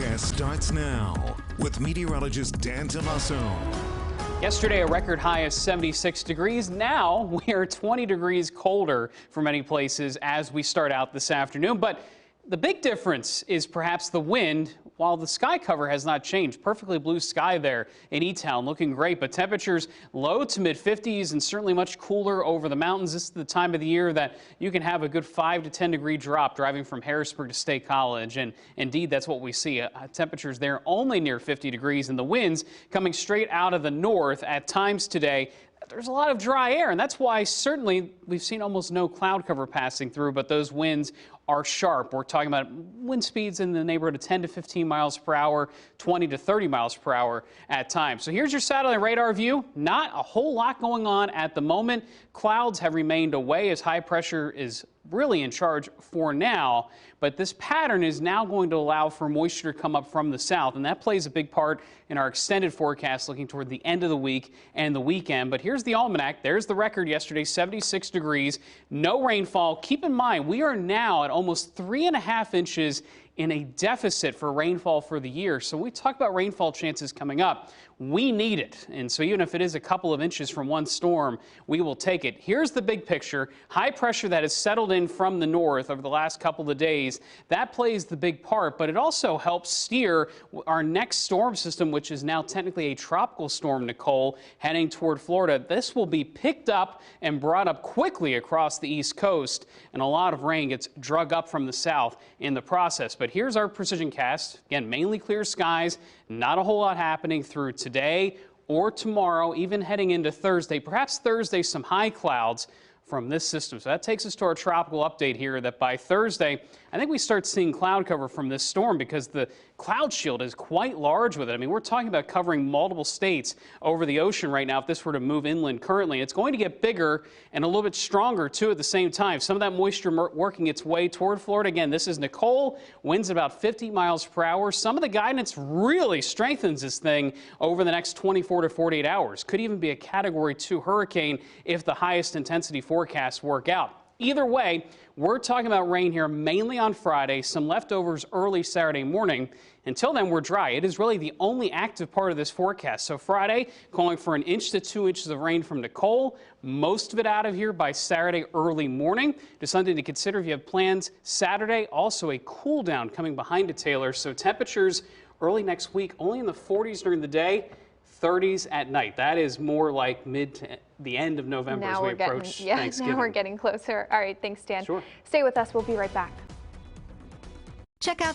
forecast starts now with meteorologist Dan Tomaso. Yesterday, a record high of 76 degrees. Now we are 20 degrees colder for many places as we start out this afternoon. But the big difference is perhaps the wind. While the sky cover has not changed, perfectly blue sky there in E-Town, looking great, but temperatures low to mid 50s and certainly much cooler over the mountains. This is the time of the year that you can have a good 5 to 10 degree drop driving from Harrisburg to State College, and indeed that's what we see. Temperatures there only near 50 degrees, and the winds coming straight out of the north at times today. There's a lot of dry air, and that's why certainly we've seen almost no cloud cover passing through, but those winds are sharp. We're talking about wind speeds in the neighborhood of 10 to 15 miles per hour, 20 to 30 miles per hour at times. So here's your satellite radar view. Not a whole lot going on at the moment. Clouds have remained away as high pressure is really in charge for now, but this pattern is now going to allow for moisture to come up from the south, and that plays a big part in our extended forecast looking toward the end of the week and the weekend. But here's the almanac. There's the record yesterday, 76 degrees, no rainfall. Keep in mind, we are now at almost 3.5 inches in a deficit for rainfall for the year. So when we talk about rainfall chances coming up, we need it. And so even if it is a couple of inches from one storm, we will take it. Here's the big picture. High pressure that has settled in from the north over the last couple of days, that plays the big part, but it also helps steer our next storm system, which is now technically a tropical storm, Nicole, heading toward Florida. This will be picked up and brought up quickly across the East Coast, and a lot of rain gets drug up from the south in the process. But here's our precision cast. Again, mainly clear skies, not a whole lot happening through today or tomorrow, even heading into Thursday. Perhaps Thursday, some high clouds from this system. So that takes us to our tropical update here that by Thursday, I think we start seeing cloud cover from this storm because the cloud shield is quite large with it. I mean, we're talking about covering multiple states over the ocean right now if this were to move inland currently. It's going to get bigger and a little bit stronger, too, at the same time. Some of that moisture working its way toward Florida. Again, this is Nicole. Winds about 50 miles per hour. Some of the guidance really strengthens this thing over the next 24 to 48 hours. Could even be a Category 2 hurricane if the highest intensity forecasts work out. Either way, we're talking about rain here mainly on Friday, some leftovers early Saturday morning. Until then, we're dry. It is really the only active part of this forecast. So Friday, calling for 1 inch to 2 inches of rain from Nicole. Most of it out of here by Saturday early morning. Just something to consider if you have plans. Saturday, also a cool down coming behind it, Taylor. So temperatures early next week only in the 40s during the day, 30s at night. That is more like mid to the end of November as we approach Thanksgiving. Now we're getting closer. All right, thanks, Dan. Sure. Stay with us. We'll be right back. Check out